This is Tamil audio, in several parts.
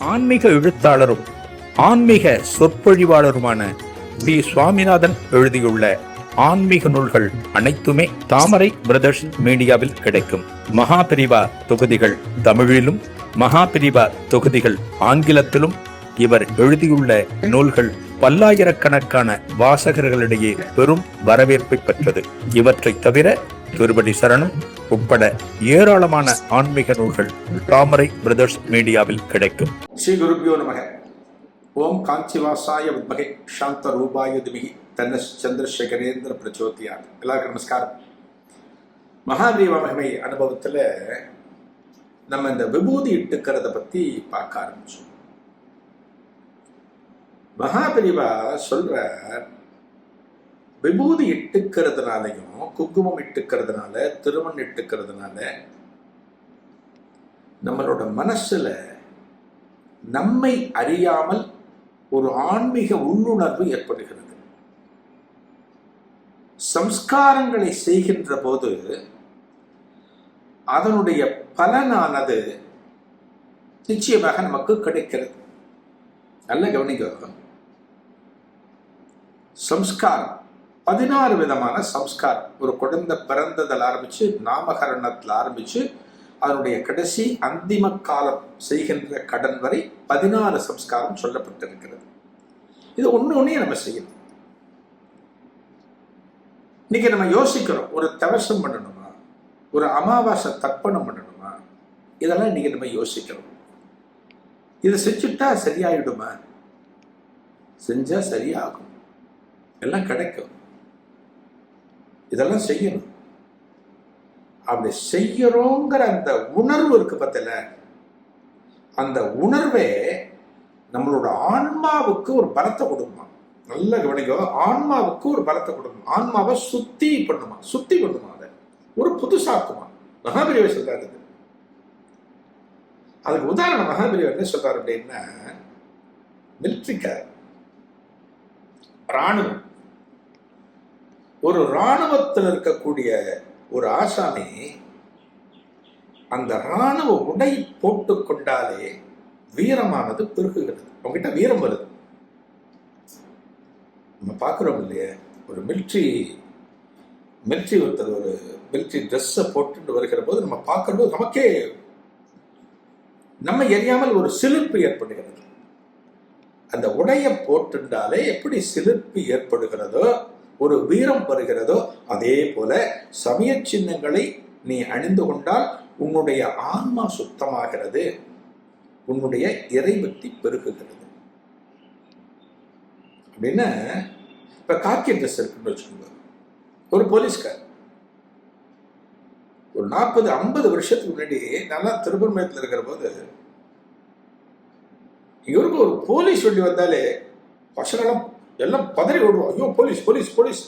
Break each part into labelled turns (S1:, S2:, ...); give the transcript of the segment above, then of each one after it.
S1: ஆன்மீக எழுத்தாளரும் ஆன்மீக சொற்பொழிவாளருமான டி. சுவாமிநாதன் எழுதியுள்ள ஆன்மீக நூல்கள் அனைத்துமே தாமரை பிரதர்ஸ் மீடியாவில் கிடைக்கும். மகாபிரிவா தொகுதிகள் தமிழிலும், மகாபிரிவா தொகுதிகள் ஆங்கிலத்திலும் இவர் எழுதியுள்ள நூல்கள் பல்லாயிரக்கணக்கான வாசகர்களிடையே பெரும் வரவேற்பை பெற்றது. இவற்றை தவிர திருப்பதி சரணம் உட்பட ஏராளமான ஆன்மீக நூல்கள் தாமரை பிரதர்ஸ் மீடியாவில் கிடைக்கும்.
S2: ஸ்ரீ குருபியோ நமக. ஓம் காஞ்சிவாசாய வித்மகே சாந்த ரூபாய திமிகி தன்ன சந்திரசேகரேந்திர பிரச்சோதியார். எல்லாருக்கும் நமஸ்காரம். மகாபிரிவா மகிமை அனுபவத்தில் நம்ம இந்த விபூதி இட்டுக்கிறத பற்றி பார்க்க ஆரம்பிச்சோம். மகாபிரிவா சொல்ற விபூதி இட்டுக்கிறதுனாலையும் குங்குமம் இட்டுக்கிறதுனால திருமண் இட்டுக்கிறதுனால நம்மளோட மனசுல நம்மை அறியாமல் ஒரு ஆன்மீக உள்ளுணர்வு ஏற்படுகிறது. சம்ஸ்காரங்களை செய்கின்ற போது அதனுடைய பலனானது நிச்சயமாக நமக்கு கிடைக்கிறது. நல்ல கவனிக்க. சம்ஸ்காரம் 16 விதமான சம்ஸ்காரம். ஒரு குழந்தை பிறந்ததில் ஆரம்பிச்சு நாமகரணத்தில் ஆரம்பிச்சு அதனுடைய கடைசி அந்திம காலம் செய்கின்ற கடன் வரை 16 சம்ஸ்காரம் சொல்லப்பட்டிருக்கிறது. இது ஒன்னே நம்ம செய்யணும். இன்னைக்கு நம்ம யோசிக்கிறோம், ஒரு தவசம் பண்ணணுமா, ஒரு அமாவாசை தர்ப்பணம் பண்ணணுமா, இதெல்லாம் இன்னைக்கு நம்ம யோசிக்கிறோம். இதை செஞ்சுட்டா சரியாயிடுமா? செஞ்சா சரியாகும், எல்லாம் கிடைக்கும். இதெல்லாம் செய்யணும். அப்படி செய்யறோங்கிற அந்த உணர்வு இருக்கு பத்தில, அந்த உணர்வே நம்மளோட ஆன்மாவுக்கு ஒரு பலத்தை கொடுக்குமா. நல்ல கவனிக்கோ. ஆன்மாவுக்கு ஒரு பலத்தை கொடுக்கும். ஆன்மாவை சுத்தி பண்ணுமா. அதை ஒரு புதுசாக்குமா. மகாபிரிவை சொல்றாரு. அதுக்கு உதாரணம் மகாபிரிவை என்ன சொல்றாரு அப்படின்னா, மிலிட்ரிக்கார், ராணுவம். ஒரு ராணுவத்தில் இருக்கக்கூடிய ஒரு ஆசாமி அந்த ராணுவ உடை போட்டு கொண்டாலே வீரமானது பெருகுகிறது. உங்ககிட்ட வீரம் வருது. நம்ம பார்க்கிறோம் இல்லையே, ஒரு மிலிட்ரி ஒருத்தர் ஒரு மிலிட்ரி ட்ரெஸ்ஸை போட்டு வருகிற போது நம்ம பார்க்கறது நமக்கே நம்ம எரியாமல் ஒரு சிலிர்ப்பு ஏற்படுகிறது. அந்த உடையை போட்டுண்டாலே எப்படி சிலிர்ப்பு ஏற்படுகிறதோ, ஒரு வீரம் வருகிறதோ, அதே போல சமய சின்னங்களை நீ அணிந்து கொண்டால் உன்னுடைய ஆன்மா சுத்தமாகிறது, உன்னுடைய இறைபக்தி பெருகுகிறது. அப்படின்னா இப்ப காக்கி ட்ரெஸ் இருக்குன்னு வச்சுக்கோங்க. ஒரு போலீஸ்கார் ஒரு 40-50 வருஷத்துக்கு முன்னாடி நல்லா திருப்பூர்மயத்தில் இருக்கிற போது இவருக்கு ஒரு போலீஸ் வண்டி வந்தாலே பசங்களும் எல்லாம் பதறி ஓடுவோம். ஐயோ போலீஸ் போலீஸ் போலீஸ்.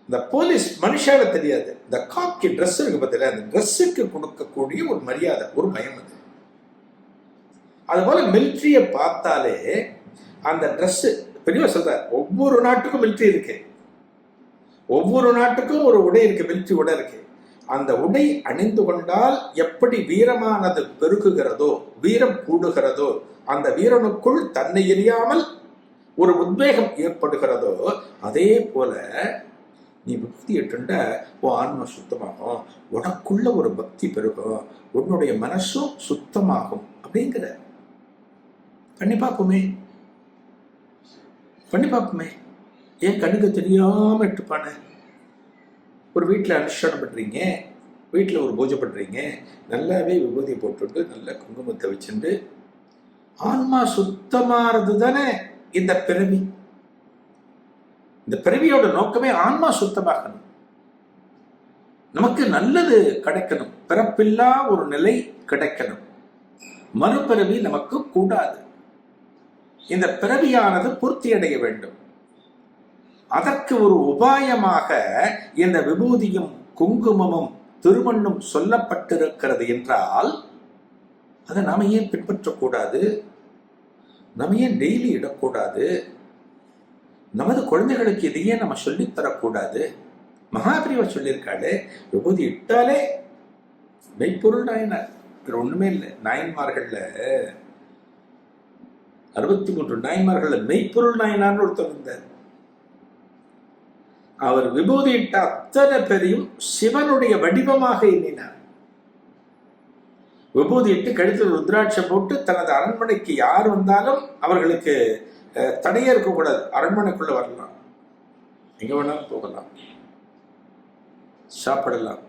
S2: இந்த போலீஸ் மனுஷால தெரியாது. இந்த காக்கி ட்ரெஸ் இருக்கு பார்த்தீங்களா, அந்த ட்ரெஸ்ஸுக்கு கொடுக்கக்கூடிய ஒரு மரியாதை, ஒரு பயம். அது போல மிலிட்ரியை பார்த்தாலே அந்த ட்ரெஸ் பெரிய சொல்ற, ஒவ்வொரு நாட்டுக்கும் மிலிட்ரி இருக்கு, ஒவ்வொரு நாட்டுக்கும் ஒரு உடை இருக்கு, மிலிட்ரி உடை இருக்கு. அந்த உடை அணிந்து கொண்டால் எப்படி வீரமானது பெருகுகிறதோ, வீரம் கூடுகிறதோ, அந்த வீரனுக்குள் தன்னை எரியாமல் ஒரு உத்வேகம் ஏற்படுகிறதோ, அதே போல நீ பக்தி எட்டுண்ட உன் ஆன்மா சுத்தமாகும், உனக்குள்ள ஒரு பக்தி பெருகும், உன்னுடைய மனசும் சுத்தமாகும். அப்படிங்கிற பண்ணி பார்ப்போமே. ஏன் கண்ணுக்கு தெரியாம எட்டுப்பான? ஒரு வீட்டில் அனுஷ்டானம் பண்றீங்க, வீட்டில் ஒரு பூஜை பண்றீங்க, நல்லாவே விபூதி போட்டுட்டு நல்ல குங்குமத்தை வச்சுட்டு ஆன்மா சுத்தமானது தானே இந்த பிறவி. இந்த பிறவியோட நோக்கமே ஆன்மா சுத்தமாகணும், நமக்கு நல்லது கிடைக்கணும், பிறப்பில்லா ஒரு நிலை கிடைக்கணும், மறுபிறவி நமக்கு கூடாது. இந்த பிறவியானது பூர்த்தி அடைய வேண்டும். அதற்கு ஒரு உபாயமாக இந்த விபூதியும் குங்குமமும் திருமண்ணும் சொல்லப்பட்டிருக்கிறது என்றால் அதை நாம ஏன் பின்பற்றக்கூடாது? நம்ம ஏன் டெய்லி இடக்கூடாது? நமது குழந்தைகளுக்கு இதையே நம்ம சொல்லித்தரக்கூடாது? மகாபிரிவா சொல்லியிருக்காளே, விபூதி இட்டாலே மெய்ப்பொருள் நாயனார் வேற ஒண்ணுமே இல்லை. நாயன்மார்கள்ல 63 நாயன்மார்கள்ல மெய்ப்பொருள் நாயனார்னு ஒருத்தர் இருந்தார். அவர் விபூதியிட்ட அத்தனை பேரையும் சிவனுடைய வடிவமாக எண்ணினார். விபூதியிட்டு கழுத்தில் ருத்ராட்சம் போட்டு தனது அரண்மனைக்கு யார் வந்தாலும் அவர்களுக்கு தடையே இருக்கக்கூடாது. அரண்மனைக்குள்ள வரலாம், எங்க வேணாலும் போகலாம், சாப்பிடலாம்,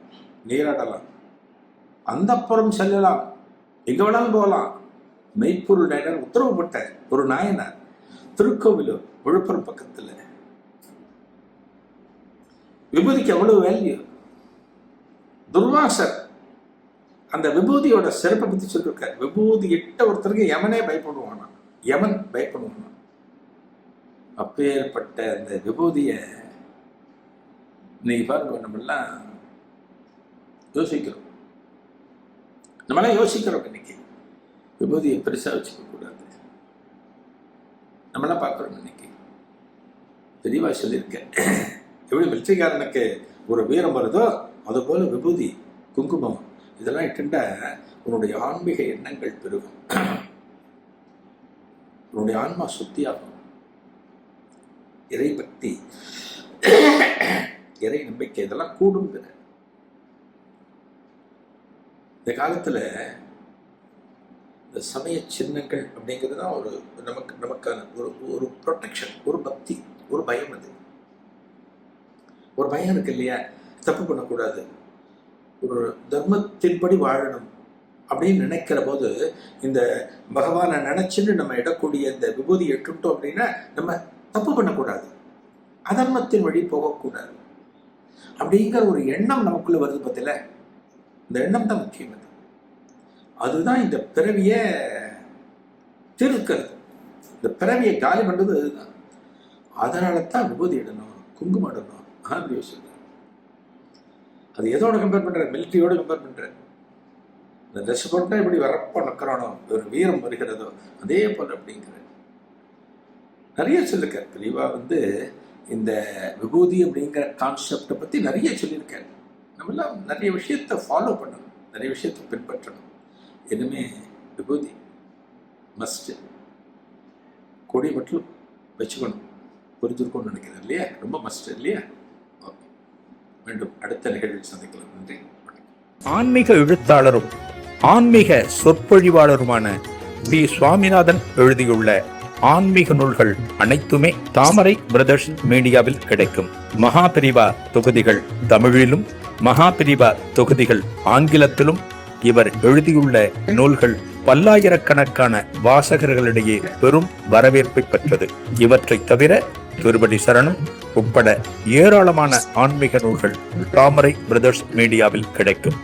S2: நீராடலாம், அந்தப்புறம் செல்லலாம், எங்க வேணாலும் போகலாம். மெய்ப்பொருள் நாயனார் உத்தரவுப்பட்ட ஒரு நாயனார். திருக்கோவிலூர், விழுப்புரம் பக்கத்துல. விபூதிக்கு அவ்வளவு வேல்யூ. துர்வாசர் அந்த விபூதியோட சிறப்பை பத்தி சொல்லிருக்கார். விபூதி இட்ட ஒருத்தருக்கு யமனே பயப்படுவானா, யமன் பயப்படுவானா. அப்பேற்பட்ட அந்த விபூதிய இன்னைக்கு பாருங்க, நம்மெல்லாம் யோசிக்கிறோம். நம்மளாம் யோசிக்கிறோம் இன்னைக்கு விபூதியை பெருசா வச்சுக்க கூடாது. நம்மளாம் பார்க்கிறோம் இன்னைக்கு. தெளிவா சொல்லியிருக்கேன். எப்படி மிலிட்டரிக்காரனுக்கு ஒரு வீரம் வருதோ அது போல விபூதி, குங்குமம் இதெல்லாம் இட்டுண்டா உன்னுடைய ஆன்மீக எண்ணங்கள் பெருகும், உன்னுடைய ஆன்மா சுத்தியாகும், இறை பக்தி, இறை நம்பிக்கை இதெல்லாம் கூடும். இந்த காலத்துல இந்த சமய சின்னங்கள் அப்படிங்கிறது தான் ஒரு நமக்கான ஒரு ப்ரொடெக்ஷன், ஒரு பக்தி, ஒரு பயம். அது ஒரு பயம் இருக்கு இல்லையா, தப்பு பண்ணக்கூடாது, ஒரு தர்மத்தின்படி வாழணும் அப்படின்னு நினைக்கிற போது இந்த பகவானை நினைச்சுன்னு நம்ம இடக்கூடிய இந்த விபூதி எட்டுட்டோம் அப்படின்னா நம்ம தப்பு பண்ணக்கூடாது, அதர்மத்தின் வழி போகக்கூடாது அப்படிங்கிற ஒரு எண்ணம் நமக்குள்ள வருது. பார்த்தல, இந்த எண்ணம் தான் முக்கியம். அதுதான் இந்த பிறவிய தீர்க்கிறது, இந்த பிறவியை காலி பண்றது அதுதான். அதனால தான் விபூதி இடணும், குங்குமம் இடணும். அப்படி யோசிச்சு அது எதோட கம்பேர் பண்ற? மிலிட்டரியோட கம்பேர் பண்ற. இந்த ட்ரெஸ் போட்டா இப்படி வரப்ப நக்கிறானோ, ஒரு வீரம் வருகிறதோ அதே போல அப்படிங்கிற நிறைய சொல்லிருக்கார். தெளிவா இந்த விபூதி அப்படிங்கிற கான்செப்டை பத்தி நிறைய சொல்லியிருக்காரு. நம்மளாம் நிறைய விஷயத்தை ஃபாலோ பண்ணணும், நிறைய விஷயத்தை பின்பற்றணும். இனிமே விபூதி மஸ்ட், கொடி மட்டும் வச்சுக்கணும். புரிஞ்சிருக்கும்னு நினைக்கிறேன் இல்லையா? ரொம்ப மஸ்ட் இல்லையா? ஓகே, மீண்டும் அடுத்த நிகழ்வில் சந்திக்கலாம். நன்றி.
S1: ஆன்மீக எழுத்தாளரும் ஆன்மீக சொற்பொழிவாளருமான பி. சுவாமிநாதன் எழுதியுள்ள ஆன்மீக நூல்கள் அனைத்துமே தாமரை பிரதர்ஸ் மீடியாவில் கிடைக்கும். மகாபிரிவா தொகுதிகள் தமிழிலும், மகாபிரிவா தொகுதிகள் ஆங்கிலத்திலும் இவர் எழுதியுள்ள நூல்கள் பல்லாயிரக்கணக்கான வாசகர்களிடையே பெரும் வரவேற்பை பெற்றது. இவற்றை தவிர திருப்பதி சரணம் உட்பட ஏராளமான ஆன்மீக நூல்கள் தாமரை பிரதர்ஸ் மீடியாவில் கிடைக்கும்.